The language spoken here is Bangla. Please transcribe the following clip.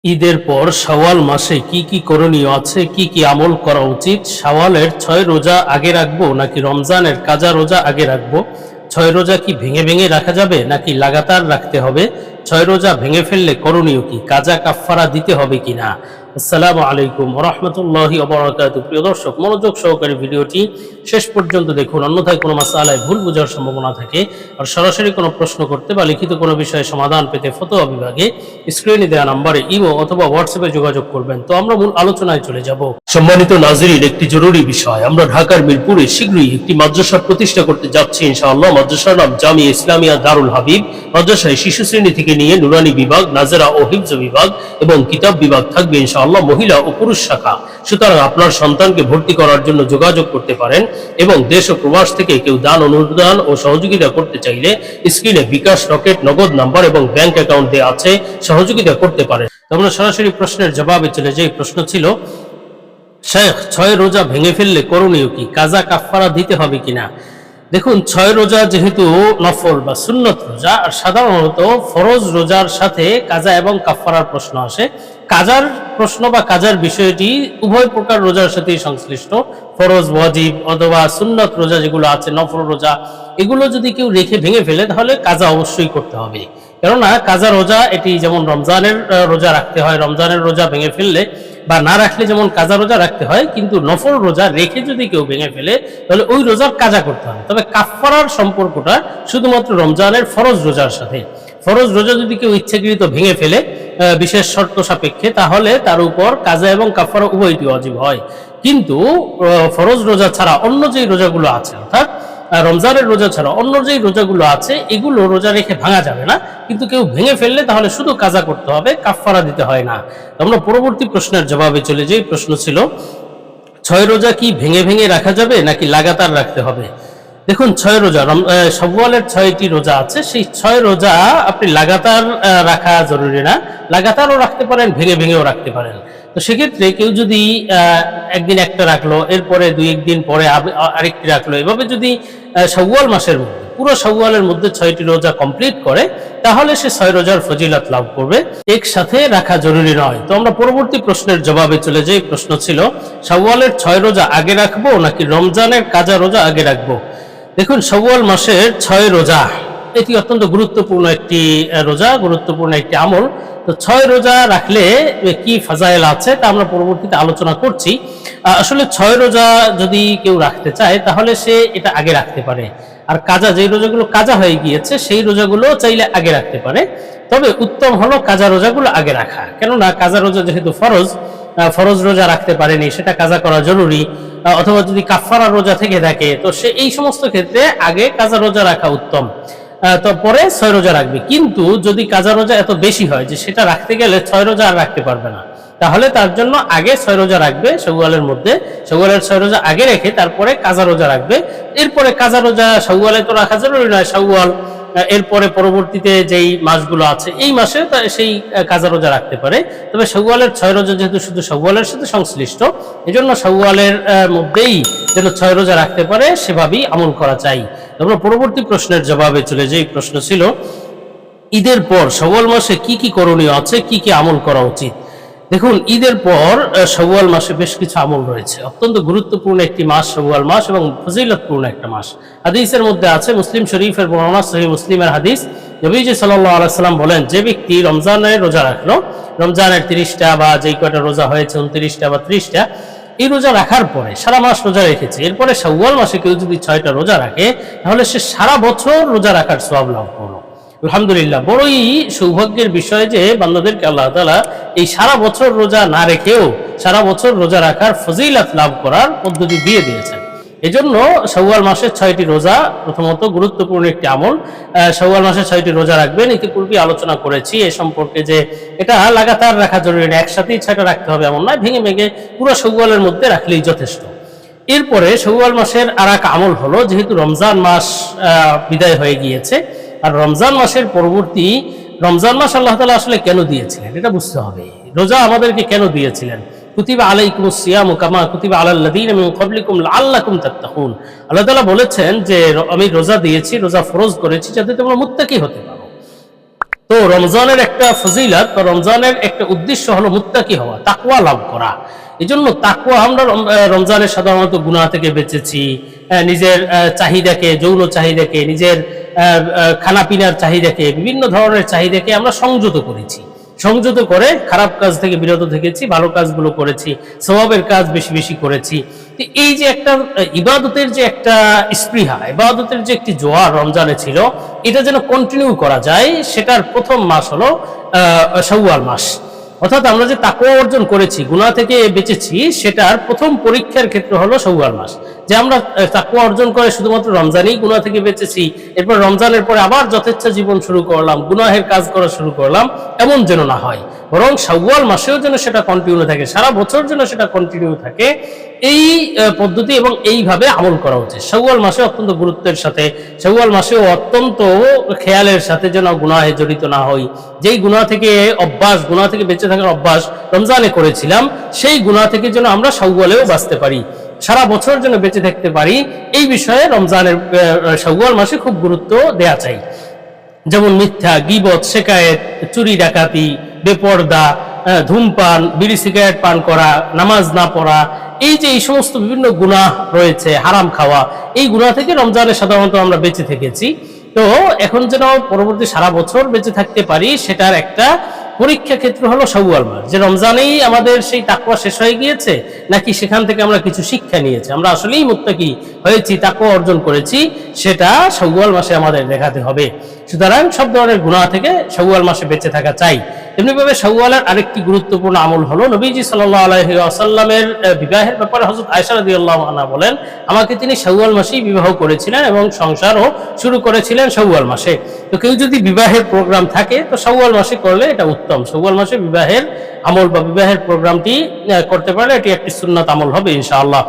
ঈদের পর শাওয়াল মাসে কি কি করণীয় আছে, কি কি আমল করা উচিত? শাওয়ালের 6 রোজা আগে রাখবো নাকি রমজানের কাজা রোজা আগে রাখবো? 6 রোজা কি ভেঙে ভেঙে রাখা যাবে নাকি লাগাতার রাখতে হবে? 6 রোজা ভেঙে ফেললে করণীয় কি? কাজা কাফফারা দিতে হবে কিনা? আসসালামু আলাইকুম ওয়া রাহমাতুল্লাহি ওয়া বারাকাতুহু। প্রিয় দর্শক, মনোযোগ সহকারে ভিডিওটি শেষ পর্যন্ত দেখুন, অন্যথায় কোনো মাসআলায় ভুল বোঝার সম্ভাবনা থাকে। আর সরাসরি কোনো প্রশ্ন করতে বা লিখিত কোনো বিষয়ে সমাধান পেতে ফতোয়া বিভাগে স্ক্রিনে দেওয়া নম্বরে ইমো অথবা হোয়াটসঅ্যাপে যোগাযোগ করবেন। তো আমরা মূল আলোচনায় চলে যাব। সম্মানিত নাজরীন, একটি জরুরি বিষয়, আমরা ঢাকার মিরপুরে শীঘ্রই একটি মাদ্রাসা প্রতিষ্ঠা করতে যাচ্ছি ইনশাআল্লাহ। মাদ্রাসার নাম জামিয়া ইসলামিয়া দারুল হাবিব। মাদ্রাসায় শিশু শ্রেণী থেকে নিয়ে নুরানি বিভাগ, নাজেরা ও হিফজ বিভাগ এবং কিতাব বিভাগ থাকবে ইনশাআল্লাহ, মহিলা ও পুরুষ শাখা। সুতরাং আপনার সন্তানকে ভর্তি করার জন্য যোগাযোগ করতে পারেন এবং দেশ ও প্রবাস থেকে কেউ দান, অনুদান ও সহযোগিতা করতে চাইলে স্ক্রিনে বিকাশ, রকেট, নগদ নাম্বার এবং ব্যাংক অ্যাকাউন্ট দেওয়া আছে, সহযোগিতা করতে পারেন। আমরা সরাসরি প্রশ্নের জবাবে চলে যাই। প্রশ্ন ছিল, শেখ, 6 রোজা ভেঙে ফেললে করণীয় কি? কাজা কাফফারা দিতে হবে কিনা? দেখুন, 6 রোজা যেহেতু নফল বা সুন্নত রোজা, আর সাধারণত ফরজ রোজার সাথে কাজা এবং কাফফারার প্রশ্ন আসে। কাজার প্রশ্ন বা কাজার বিষয়টি উভয় প্রকার রোজার সাথেই সংশ্লিষ্ট। ফরজ, ওয়াজিব অথবা সুন্নত রোজা যেগুলো আছে, নফল রোজা, এগুলো যদি কেউ রেখে ভেঙে ফেলে তাহলে কাজা অবশ্যই করতে হবে। কেননা কাজা রোজা এটি যেমন রমজানের রোজা রাখতে হয়, রমজানের রোজা ভেঙে ফেললে বা না রাখলে যেমন কাজা রোজা রাখতে হয়, কিন্তু নফল রোজা রেখে যদি কেউ ভেঙে ফেলে তাহলে ওই রোজার কাজা করতে হবে। তবে কাফফারার সম্পর্কটা শুধুমাত্র রমজানের ফরজ রোজার সাথে। ফরজ রোজা যদি কেউ ইচ্ছাকৃত ভেঙে ফেলে বিশেষ শর্ত সাপেক্ষে, তাহলে তার উপর কাজা এবং কাফফারা উভয়টি ওয়াজিব হয়। কিন্তু ফরজ রোজা ছাড়া অন্য যেই রোজাগুলো আছে, অর্থাৎ রমজানের রোজা ছাড়া অন্য যেই রোজাগুলো আছে, এগুলো রোজা রেখে ভাঙা যাবে না। কিন্তু কেউ ভেঙে ফেললে তাহলে শুধু কাজা করতে হবে, কাফফারা দিতে হয় না। আমরা পরবর্তী প্রশ্নের জবাবে চলে যাই। প্রশ্ন ছিল, 6 রোজা কি ভেঙে ভেঙে রাখা যাবে নাকি লাগাতার রাখতে হবে? দেখুন, 6 রোজা শাওয়ালের 6টি রোজা আছে, সেই 6 রোজা আপনি লাগাতার রাখা জরুরি না। লাগাতারও রাখতে পারেন, ভেঙে ভেঙেও রাখতে পারেন। তো সেক্ষেত্রে কেউ যদি একদিন একটা রাখলো, এরপরে 2-1 দিন পরে আরেকটি রাখলো, এভাবে যদি শাওয়াল মাসের মধ্যে, পুরো শাওয়ালের মধ্যে 6টি রোজা কমপ্লিট করে, তাহলে সে 6 রোজার ফজিলত লাভ করবে। একসাথে রাখা জরুরি নয়। তো আমরা পরবর্তী প্রশ্নের জবাবে চলে যাই। প্রশ্ন ছিল, শাওয়ালের 6 রোজা আগে রাখবো নাকি রমজানের কাজা রোজা আগে রাখবো? দেখুন, শাওয়াল মাসের 6 রোজা এটি অত্যন্ত গুরুত্বপূর্ণ একটি রোজা, গুরুত্বপূর্ণ একটি আমল। তো 6 রোজা রাখলে কি ফাজাইল আছে তা আমরা পরবর্তীতে আলোচনা করছি। আসলে 6 রোজা যদি কেউ রাখতে চায় তাহলে সে এটা আগে রাখতে পারে। আর কাজা, যেই রোজাগুলো কাজা হয়ে গিয়েছে সেই রোজাগুলো চাইলে আগে রাখতে পারে। তবে উত্তম হলো কাজা রোজাগুলো আগে রাখা। কেননা কাজা রোজা যেহেতু ফরজ, ফরজ রোজা রাখতে পারেনি, সেটা কাজা করা জরুরি। অথবা যদি কাফফারা রোজা থেকে থাকে, তো সে এই সমস্ত ক্ষেত্রে আগে কাজা রোজা রাখা উত্তম, তো পরে 6 রোজা রাখবে। কিন্তু যদি কাজা রোজা এত বেশি হয় যে সেটা রাখতে গেলে 6 রোজা আর রাখতে পারবে না, তাহলে তার জন্য আগে 6 রোজা রাখবে শাওয়ালের মধ্যে। শাওয়ালের 6 রোজা আগে রেখে তারপরে কাজা রোজা রাখবে। এরপরে কাজা রোজা শাওয়ালে তো রাখা জরুরি নয়, শাওয়াল এরপরে পরবর্তীতে যেই মাসগুলো আছে এই মাসে সেই কাজা রোজা রাখতে পারে। তবে শাওয়ালের 6 রোজা যেহেতু শুধু শাওয়ালের সাথে সংশ্লিষ্ট, এজন্য শাওয়ালের মধ্যেই যেন 6 রোজা রাখতে পারে সেভাবেই আমল করা চাই। আমরা পরবর্তী প্রশ্নের জবাবে চলে যাই। প্রশ্ন ছিল, ঈদের পর শাওয়াল মাসে কি কি করণীয় আছে, কি কি আমল করা উচিত? দেখুন, ঈদের পর শাওয়াল মাসে বেশ কিছু আমল রয়েছে। অত্যন্ত গুরুত্বপূর্ণ একটি মাস শাওয়াল মাস এবং ফজিলতপূর্ণ একটা মাস। হাদিসের মধ্যে আছে, মুসলিম শরীফের বর্ণনা, সহিহ মুসলিমের হাদিস, নবীজি সাল্লাল্লাহু আলাইহি সাল্লাম বলেন, যে ব্যক্তি রমজানের রোজা রাখলো, রমজানের 30টা বা যেই কয়টা রোজা হয়েছে 29টা বা 30টা, এই রোজা রাখার পরে সারা মাস রোজা রেখেছে, এরপরে শাওয়াল মাসে কেউ যদি 6টা রোজা রাখে তাহলে সে সারা বছর রোজা রাখার সওয়াব লাভ করলো। আলহামদুলিল্লাহ, বড়ই সৌভাগ্যের বিষয় যে বান্দাদেরকে আল্লাহ তাআলা এই সারা বছর রোজা না রেখেও সারা বছর রোজা রাখার ফজিলত লাভ করার পদ্ধতি দিয়ে দিয়েছেন। এজন্য শাওয়াল মাসের 6টি রোজা প্রথমত গুরুত্বপূর্ণ একটি আমল। শাওয়াল মাসে 6টি রোজা রাখবেন। ইতিপূর্বে আলোচনা করেছি এ সম্পর্কে যে এটা লাগাতার রাখা জরুরি না, একসাথেই 6টা রাখতে হবে এমন নয়, ভেঙে ভেঙে পুরো শাওয়ালের মধ্যে রাখলেই যথেষ্ট। এরপরে শাওয়াল মাসের আর এক আমল হলো, যেহেতু রমজান মাস বিদায় হয়ে গিয়েছে, আর রমজান মাসের পরবর্তী রমজান মাস আল্লাহ তাআলা আসলে কেন দিয়েছিলেন এটা বুঝতে হবে। রোজা আমাদেরকে কেন দিয়েছিলেন? কুতিবা আলাইকুমুস সিয়ামু কামা কুতিবা আলাল্লাযীনা মিন ক্বাবলিকুম লাআল্লাকুম তাত্তাকুন। আল্লাহ তাআলা বলেছেন যে আমি রোজা দিয়েছি, রোজা ফরজ করেছি যাতে তোমরা মুত্তাকি হতে পারো। তো রমজানের একটা ফজিলত বা রমজানের একটা উদ্দেশ্য হলো মুত্তাকি হওয়া, তাকওয়া লাভ করা। এই জন্য তাকওয়া আমরা রমজানে সাধারণত গুনাহ থেকে বেঁচেছি, নিজের চাহিদাকে, যৌন চাহিদাকে, নিজের খানাপিনার চাহিদাকে, বিভিন্ন ধরনের চাহিদাকে আমরা সংযত করেছি, সংযত করে খারাপ কাজ থেকে বিরত থেকেছি, ভালো কাজগুলো করেছি, সওয়াবের কাজ বেশি বেশি করেছি। তো এই যে একটা ইবাদতের যে একটা স্পৃহা, ইবাদতের যে একটি জোয়ার রমজানে ছিল, এটা যেন কন্টিনিউ করা যায়, সেটার প্রথম মাস হলো শাওয়াল মাস। অর্থাৎ আমরা যে তাকওয়া অর্জন করেছি, গুনাহ থেকে বেঁচেছি, সেটার প্রথম পরীক্ষার ক্ষেত্র হলো শাওয়াল মাস। যে আমরা তাকওয়া অর্জন করে শুধুমাত্র রমজানেই গুনাহ থেকে বেঁচেছি, এরপর রমজানের পরে আবার যথেচ্ছা জীবন শুরু করলাম, গুনাহের কাজ করা শুরু করলাম, এমন যেন না হয়। বরং শাওয়াল মাসেও যেন সেটা কন্টিনিউ থাকে, সারা বছর যেন সেটা কন্টিনিউ থাকে, এই পদ্ধতি এবং এইভাবে আমল করা উচিত। শাওয়াল মাসে অত্যন্ত গুরুত্বের সাথে, শাওয়াল মাসেও অত্যন্ত খেয়ালের সাথে যেন গুনাহে জড়িত না হই। যেই গুনাহ থেকে অভ্যাস, গুনাহ থেকে বেঁচে থাকার অভ্যাস রমজানে করেছিলাম, সেই গুনাহ থেকে যেন আমরা শাওয়ালেও বাঁচতে পারি, সারা বছর যেন বেঁচে থাকতে পারি, এই বিষয়ে রমজানের শাওয়াল মাসে খুব গুরুত্ব দেয়া চাই। যেমন মিথ্যা, গীবত, শেকায়েত, চুরি ডাকাতি, বেপরদা, ধূমপান, বিড়ি সিগারেট পান করা, নামাজ না পড়া, এই যে এই সমস্ত বিভিন্ন গুনাহ রয়েছে, হারাম খাওয়া, এই গুনাহ থেকে রমজানে সাধারণত আমরা বেঁচে থেকেছি। তো এখন যেন পরবর্তী সারা বছর বেঁচে থাকতে পারি, সেটার একটা পরীক্ষা ক্ষেত্র হলো শাওয়াল মাস। যে রমজানেই আমাদের সেই তাকওয়া শেষ হয়ে গিয়েছে, নাকি সেখান থেকে আমরা কিছু শিক্ষা নিয়েছি, আমরা আসলেই মুত্তাকি হয়েছি, তাকওয়া অর্জন করেছি, সেটা শাওয়াল মাসে আমাদের দেখাতে হবে। সুতরাং সব ধরনের গুনাহ থেকে শাওয়াল মাসে বেঁচে থাকা চাই। এমনিভাবে শাওয়ালের আরেকটি গুরুত্বপূর্ণ আমল হলো, নবীজি সাল্লাল্লাহু আলাইহি ওয়াসাল্লামের বিবাহের ব্যাপারে হযরত আয়েশা রাদিয়াল্লাহু আনহা বলেন, আমাকে তিনি শাওয়াল মাসেই বিবাহ করেছিলেন এবং সংসারও শুরু করেছিলেন শাওয়াল মাসে। তো কেউ যদি বিবাহের প্রোগ্রাম থাকে, তো শাওয়াল মাসে করলে এটা উত্তম। শাওয়াল মাসে বিবাহের আমল বা বিবাহের প্রোগ্রামটি করতে পারলে এটি একটি সুন্নাত আমল হবে ইনশাআল্লাহ।